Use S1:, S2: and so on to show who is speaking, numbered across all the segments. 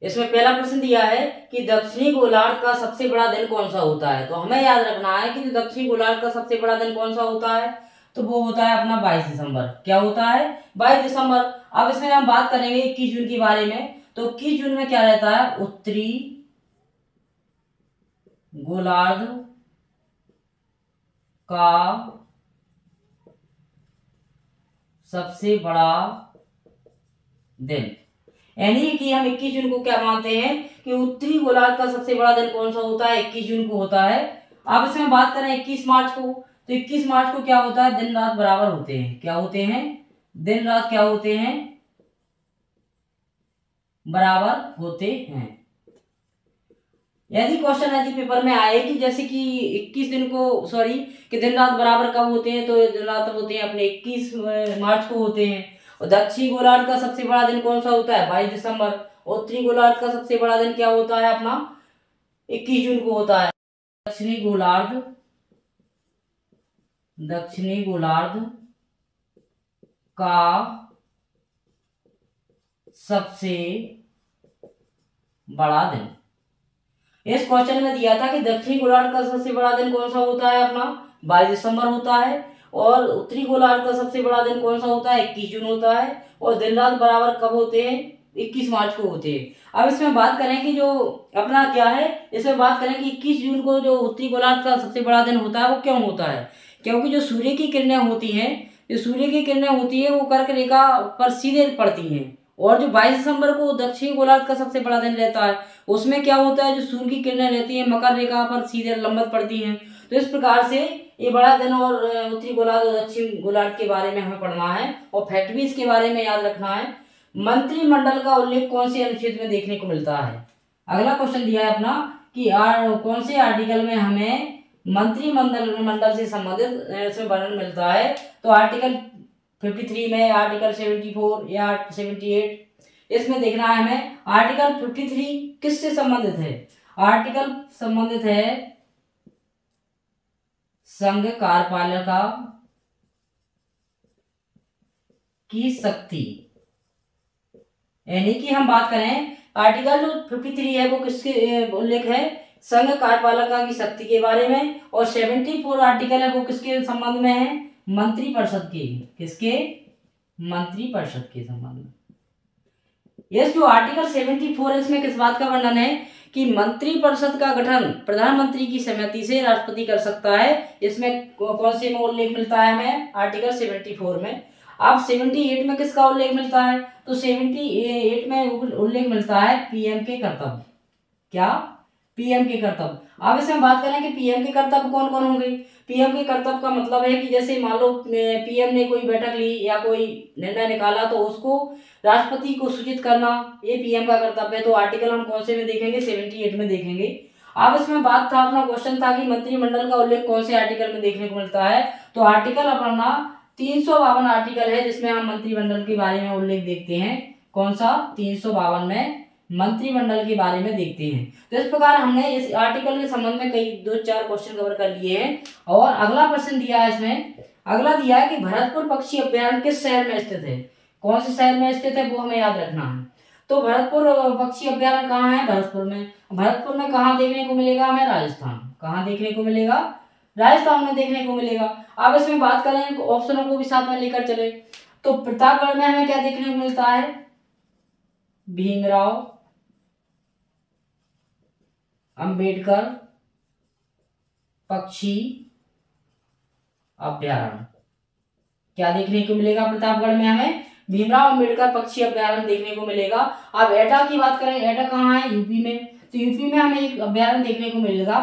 S1: इसमें पहला प्रश्न दिया है कि दक्षिणी गोलार्ध का सबसे बड़ा दिन कौन सा होता है। तो हमें याद रखना है कि जो दक्षिणी गोलार्ध का सबसे बड़ा दिन कौन सा होता है, तो वो होता है अपना 22 दिसंबर। क्या होता है? 22 दिसंबर। अब इसमें हम बात करेंगे 21 जून के बारे में। तो 21 जून में क्या रहता है? उत्तरी गोलार्ध का सबसे बड़ा दिन। यानी कि हम 21 जून को क्या मानते हैं कि उत्तरी गोलार्ध का सबसे बड़ा दिन कौन सा होता है? 21 जून को होता है। अब इसमें बात करें 21 मार्च को, तो 21 मार्च को क्या होता है? दिन रात बराबर होते हैं। क्या होते हैं? दिन रात क्या होते हैं? बराबर होते हैं। यदि क्वेश्चन यदि पेपर में आए कि जैसे कि 21 दिन को सॉरी कि दिन रात बराबर कब होते हैं, तो दिन रात होते हैं अपने 21 मार्च को होते हैं। और दक्षिणी गोलार्ध का सबसे बड़ा दिन कौन सा होता है? 22 दिसंबर। उत्तरी गोलार्ध का सबसे बड़ा दिन क्या होता है अपना? 21 जून को होता है। दक्षिणी गोलार्ध का सबसे बड़ा दिन। इस क्वेश्चन में दिया था कि दक्षिणी गोलार्ध का सबसे बड़ा दिन कौन सा होता है अपना? 22 दिसंबर होता है। और उत्तरी गोलार्ध का सबसे बड़ा दिन कौन सा होता है? 21 जून होता है। और दिन रात बराबर कब होते हैं? 21 मार्च को होते हैं। अब इसमें बात करें कि जो अपना क्या है, इसमें बात करें कि 21 जून को जो उत्तरी गोलार्ध का सबसे बड़ा दिन होता है वो क्यों होता है? क्योंकि जो सूर्य की किरणें होती हैं, जो सूर्य की किरणें होती है वो कर्क रेखा पर सीधे पड़ती हैं। और जो 22 दिसंबर को दक्षिणी गोलार्ध का सबसे बड़ा दिन रहता है, उसमें क्या होता है? जो सूर्य की किरणें रहती हैं मकर रेखा पर सीधे लंबवत पड़ती हैं। तो इस प्रकार से ये बड़ा दिन और उत्तरी गोलार्ध और दक्षिण गोलार्ध के बारे में हमें पढ़ना है। और फैक्ट भी इसके बारे में याद रखना है। मंत्रिमंडल का उल्लेख कौन से अनुच्छेद में देखने को मिलता है? अगला क्वेश्चन दिया है अपना कि कौन से आर्टिकल में हमें मंत्रिमंडल से संबंधित इसमें वर्णन मिलता है? तो आर्टिकल 53 में, आर्टिकल 74 या 78, इसमें देखना है हमें। आर्टिकल 53 किससे संबंधित है? आर्टिकल संबंधित है संघ कार्यपालिका की शक्ति। यानी कि हम बात करें आर्टिकल जो 53 है वो किसके उल्लेख है? संघ कार्यपालिका की शक्ति के बारे में। और 74 आर्टिकल है वो किसके संबंध में है? मंत्रिपरिषद के। किसके? मंत्रिपरिषद के संबंध में। यह जो आर्टिकल 74 है इसमें किस बात का वर्णन है कि मंत्रिपरिषद का गठन प्रधानमंत्री की सहमति से राष्ट्रपति कर सकता है। इसमें कौन से में उल्लेख मिलता है हमें? आर्टिकल 74 में। अब 78 में किसका उल्लेख मिलता है? तो 78 में उल्लेख मिलता है पीएम के कर्तव्य। क्या? पीएम के कर्तव्य। अब इसमें बात करें कि पीएम के कर्तव्य कौन कौन होंगे। पीएम के कर्तव्य का मतलब है कि जैसे मान लो पीएम ने कोई बैठक ली या कोई निर्णय निकाला तो उसको राष्ट्रपति को सूचित करना, ये पीएम का कर्तव्य है। तो आर्टिकल हम कौन से में देखेंगे? 78 में देखेंगे। अब इसमें बात था, अपना क्वेश्चन था कि मंत्रिमंडल का उल्लेख कौन से आर्टिकल में देखने को मिलता है? तो आर्टिकल अपना 352 आर्टिकल है जिसमें हम मंत्रिमंडल के बारे में उल्लेख देखते हैं। कौन सा? 352 में मंत्रिमंडल के बारे में देखते हैं। तो इस प्रकार हमने इस आर्टिकल के संबंध में कई 2-4 क्वेश्चन कवर कर लिए हैं। और अगला प्रश्न दिया है इसमें, अगला दिया है कि भरतपुर पक्षी अभ्यारण्य किस शहर में स्थित है? कौन से शहर में स्थित है वो हमें याद रखना है। तो भरतपुर पक्षी अभ्यारण्य कहाँ है? भरतपुर में। भरतपुर में कहाँ देखने को मिलेगा हमें? राजस्थान। कहाँ देखने को मिलेगा? राजस्थान में देखने को मिलेगा। अब इसमें बात करें ऑप्शनों को भी साथ में लेकर चले तो प्रतापगढ़ में हमें क्या देखने को मिलता है? भीमराव अंबेडकर पक्षी अभ्यारण्य। क्या देखने को मिलेगा प्रतापगढ़ में हमें? भीमराव अंबेडकर पक्षी अभ्यारण्य देखने को मिलेगा। अब एटा की बात करें, एटा कहाँ है? यूपी में। तो यूपी में हमें एक अभ्यारण्य देखने को मिलेगा,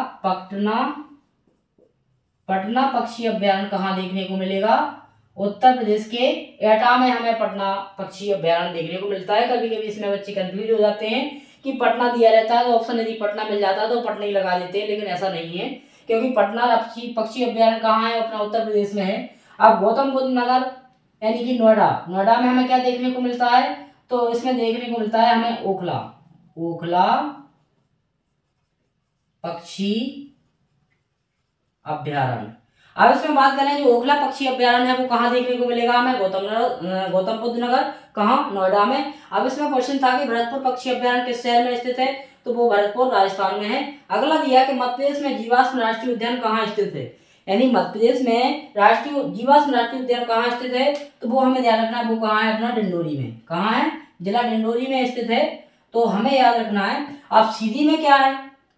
S1: पटना पक्षी अभ्यारण्य। कहाँ देखने को मिलेगा? उत्तर प्रदेश के एटा में हमें पटना पक्षी अभ्यारण्य देखने को मिलता है। कभी कभी इसमें बच्चे कंफ्यूज हो जाते हैं कि पटना दिया रहता है तो ऑप्शन यदि पटना मिल जाता है तो पटना ही लगा देते हैं, लेकिन ऐसा नहीं है क्योंकि पटना पक्षी अभ्यारण्य कहाँ है? अपना उत्तर प्रदेश में है। अब गौतम बुद्ध नगर यानी कि नोएडा, नोएडा में हमें क्या देखने को मिलता है? तो इसमें देखने को मिलता है हमें ओखला पक्षी अभ्यारण्य। अब इसमें बात करें जो ओखला पक्षी अभ्यारण्य है वो कहाँ देखने को मिलेगा हमें, गौतम बुद्ध नगर, कहाँ, नोएडा में। अब इसमें क्वेश्चन था कि भरतपुर पक्षी अभ्यारण्य किस शहर में स्थित है, तो वो भरतपुर राजस्थान में है। अगला दिया कि मध्य प्रदेश में जीवाश्म राष्ट्रीय उद्यान कहाँ स्थित है, यानी मध्य प्रदेश में राष्ट्रीय जीवाश्म राष्ट्रीय उद्यान कहाँ स्थित है, तो वो हमें ध्यान रखना है, वो कहाँ है, अपना डिंडोरी में। कहाँ है, जिला डिंडोरी में स्थित है, तो हमें याद रखना है। अब सीधी में क्या है,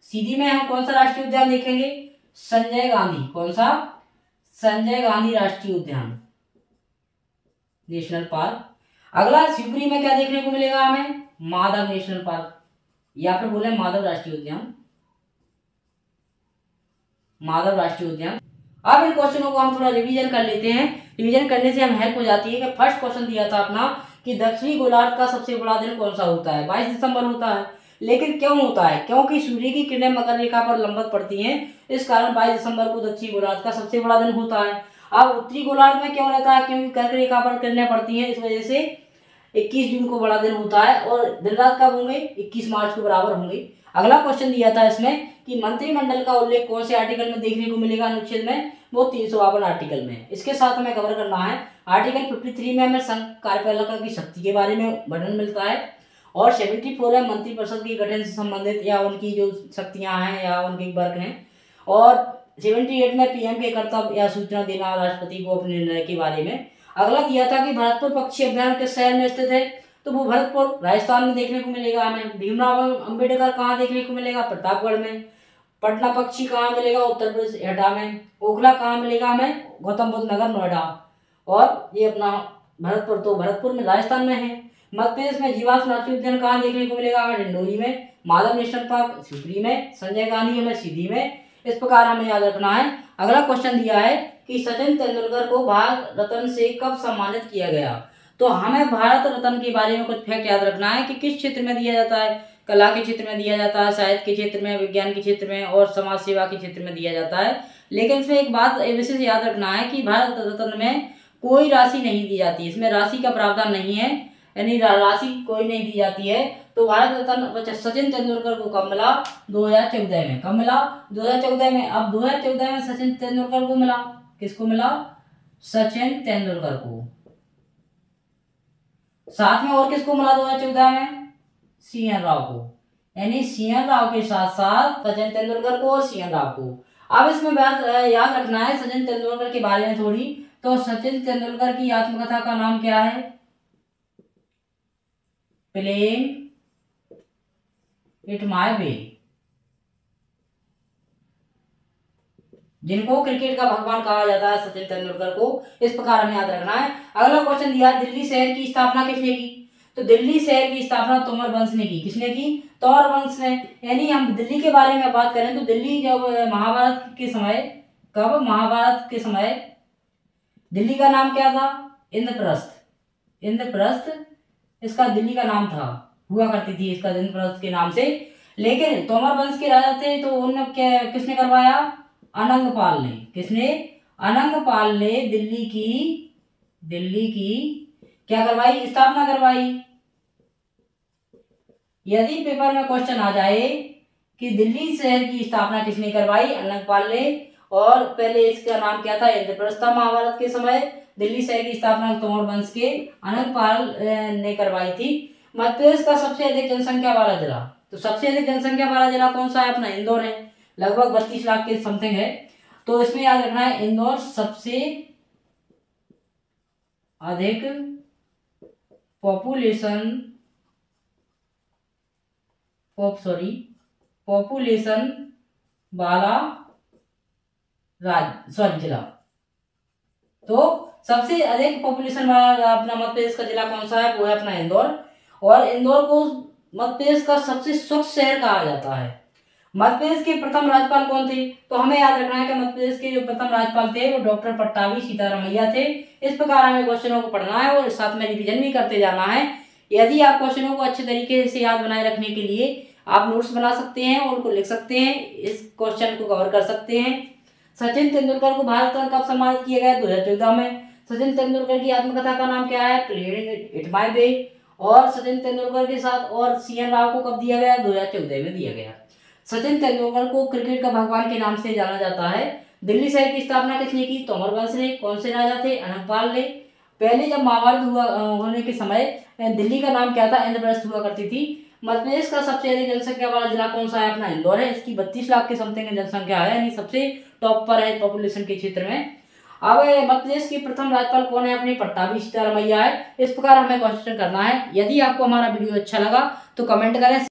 S1: सीधी में हम कौन सा राष्ट्रीय उद्यान देखेंगे, संजय गांधी, कौन सा, संजय गांधी राष्ट्रीय उद्यान, नेशनल पार्क। अगला शिवपुरी में क्या देखने को मिलेगा हमें, माधव नेशनल पार्क, या फिर बोले माधव राष्ट्रीय उद्यान, माधव राष्ट्रीय उद्यान। अब इन क्वेश्चनों को हम थोड़ा रिवीजन कर लेते हैं। रिवीजन करने से हम हेल्प हो जाती है कि फर्स्ट क्वेश्चन दिया था अपना कि दक्षिणी गोलार्ध का सबसे बड़ा दिन कौन सा होता है, 22 दिसंबर होता है। लेकिन क्यों होता है, क्योंकि सूर्य की किरणें मकर रेखा पर लंबवत पड़ती हैं, इस कारण 22 दिसंबर को दक्षिणी गोलार्ध का सबसे बड़ा दिन होता है। अब उत्तरी गोलार्ध में क्यों रहता है, क्योंकि कर्क रेखा पर किरणें पड़ती हैं, इस वजह से 21 जून को बड़ा दिन होता है, और दिन रात कब होंगे, 21 मार्च के बराबर होंगे। अगला क्वेश्चन दिया था इसमें कि मंत्रिमंडल का उल्लेख कौन से आर्टिकल में देखने को मिलेगा अनुच्छेद में, वो 352 आर्टिकल में। इसके साथ हमें कवर करना है आर्टिकल 53 में हमें संघ कार्यपालिका की शक्ति के बारे में वर्णन मिलता है, और 74 है मंत्रिपरिषद के गठन से संबंधित या उनकी जो शक्तियां हैं या उनके वर्ग हैं, और 78 में पीएम के कर्तव्य या सूचना देना राष्ट्रपति को अपने निर्णय के बारे में। अगला दिया था कि भरतपुर पक्षी अभ्यारण्य किस शहर में स्थित है, तो वो भरतपुर राजस्थान में देखने को मिलेगा हमें। भीमराव अम्बेडकर कहाँ देखने को मिलेगा, प्रतापगढ़ में। पटना पक्षी कहाँ मिलेगा, उत्तर प्रदेश एटा में। ओखला कहाँ मिलेगा हमें, गौतम बुद्ध नगर, नोएडा। और ये अपना भरतपुर, तो भरतपुर में राजस्थान में है। मध्य प्रदेश में जीवाश्म राष्ट्रीय उद्यान कहाँ देखने को मिलेगा हमें, डिंडोरी में। माधव नेशनल पार्क शिवपुरी में। संजय गांधी हमें सीधी में। इस प्रकार हमें याद रखना है। अगला क्वेश्चन दिया है कि सचिन तेंदुलकर को भारत रत्न से कब सम्मानित किया गया, तो हमें भारत रत्न के बारे में कुछ फैक्ट याद रखना है कि किस क्षेत्र में दिया जाता है, कला के क्षेत्र में दिया जाता है, साहित्य के क्षेत्र में, विज्ञान के क्षेत्र में, और समाज सेवा के क्षेत्र में दिया जाता है। लेकिन इसमें एक बात विशेष याद रखना है कि भारत रत्न में कोई राशि नहीं दी जाती, इसमें राशि का प्रावधान नहीं है, यानी राशि कोई नहीं दी जाती है। तो भारत रत्न सचिन तेंदुलकर को कब मिला, 2014 में। कब मिला, 2014 में। अब 2014 में सचिन तेंदुलकर को मिला, किसको मिला, सचिन तेंदुलकर को। साथ में और किसको मिला 2014 में, सीएन राव को, यानी सीएन राव के साथ साथ सचिन तेंदुलकर को और सीएन राव को। अब इसमें बात याद रखना है सचिन तेंदुलकर के बारे में थोड़ी, तो सचिन तेंदुलकर की आत्मकथा का नाम क्या है, प्लेइंग इट माय वे, जिनको क्रिकेट का भगवान कहा जाता है सचिन तेंदुलकर को। इस प्रकार हमें याद रखना है। अगला क्वेश्चन दिया, दिल्ली शहर की स्थापना किसने की, तो दिल्ली शहर की स्थापना तोमर वंश ने की। किसने की, तोमर वंश ने। यानी हम दिल्ली के बारे में बात करें तो दिल्ली जब महाभारत के समय, कब, महाभारत के समय दिल्ली का नाम क्या था, इंद्रप्रस्थ। इंद्रप्रस्थ इसका दिल्ली का नाम था, हुआ करती थी इसका इंद्रप्रस्थ के नाम से। लेकिन तोमर वंश के राजा थे तो उन्होंने किसने करवाया, अनंगपाल ने। किसने, अनंगपाल ने दिल्ली की क्या करवाई, स्थापना करवाई। यदि पेपर में क्वेश्चन आ जाए कि दिल्ली शहर की स्थापना किसने करवाई, अनंगपाल ने, और पहले इसका नाम क्या था, इंद्रप्रस्थ। महाभारत के समय दिल्ली शहर की स्थापना तोमर वंश के अनंगपाल ने करवाई थी। मध्य प्रदेश का सबसे अधिक जनसंख्या वाला जिला, तो सबसे अधिक जनसंख्या वाला जिला कौन सा है, अपना इंदौर है, लगभग 32 लाख के समथिंग है। तो इसमें याद रखना है इंदौर सबसे अधिक पॉपुलेशन वाला जिला। तो सबसे अधिक पॉपुलेशन वाला अपना मध्य प्रदेश का जिला कौन सा है, वो है अपना इंदौर। और इंदौर को मध्य प्रदेश का सबसे स्वच्छ शहर कहा जाता है। मध्य प्रदेश के प्रथम राज्यपाल कौन थे, तो हमें याद रखना है कि मध्य प्रदेश के जो प्रथम राज्यपाल थे वो डॉक्टर पट्टाभी सीतारामैया थे। इस प्रकार हमें क्वेश्चनों को पढ़ना है और साथ में रिवीजन भी करते जाना है। यदि आप क्वेश्चनों को अच्छे तरीके से याद बनाए रखने के लिए आप नोट्स बना सकते हैं और उनको लिख सकते हैं, इस क्वेश्चन को कवर कर सकते हैं। सचिन तेंदुलकर को भारत रत्न कब सम्मानित किया गया, 2014 में। सचिन तेंदुलकर की आत्मकथा का नाम क्या है, प्लेइंग इट माय वे। और सचिन तेंदुलकर के साथ और सीएन राव को कब दिया गया, 2014 में दिया गया। सचिन तेंदुलकर को क्रिकेट का भगवान के नाम से जाना जाता है। दिल्ली शहर की स्थापना किसने की? तोमर वंश ने। कौन से राजा थे? अनंगपाल ने। पहले जब महाभारत होने के समय दिल्ली का नाम क्या था? इंद्रप्रस्थ हुआ करती थी। मध्य प्रदेश का सबसे अधिक जनसंख्या वाला जिला कौन सा है? अपना इंदौर है। इसकी 32 लाख के समथिंग जनसंख्या है, यानी सबसे टॉप पर है पॉपुलेशन के क्षेत्र में। अब मध्य प्रदेश की प्रथम राज्यपाल कौन है? अपनी पट्टाभी सीतारमैया है। इस प्रकार हमें क्वेश्चन करना है। यदि आपको हमारा वीडियो अच्छा लगा तो कमेंट करें।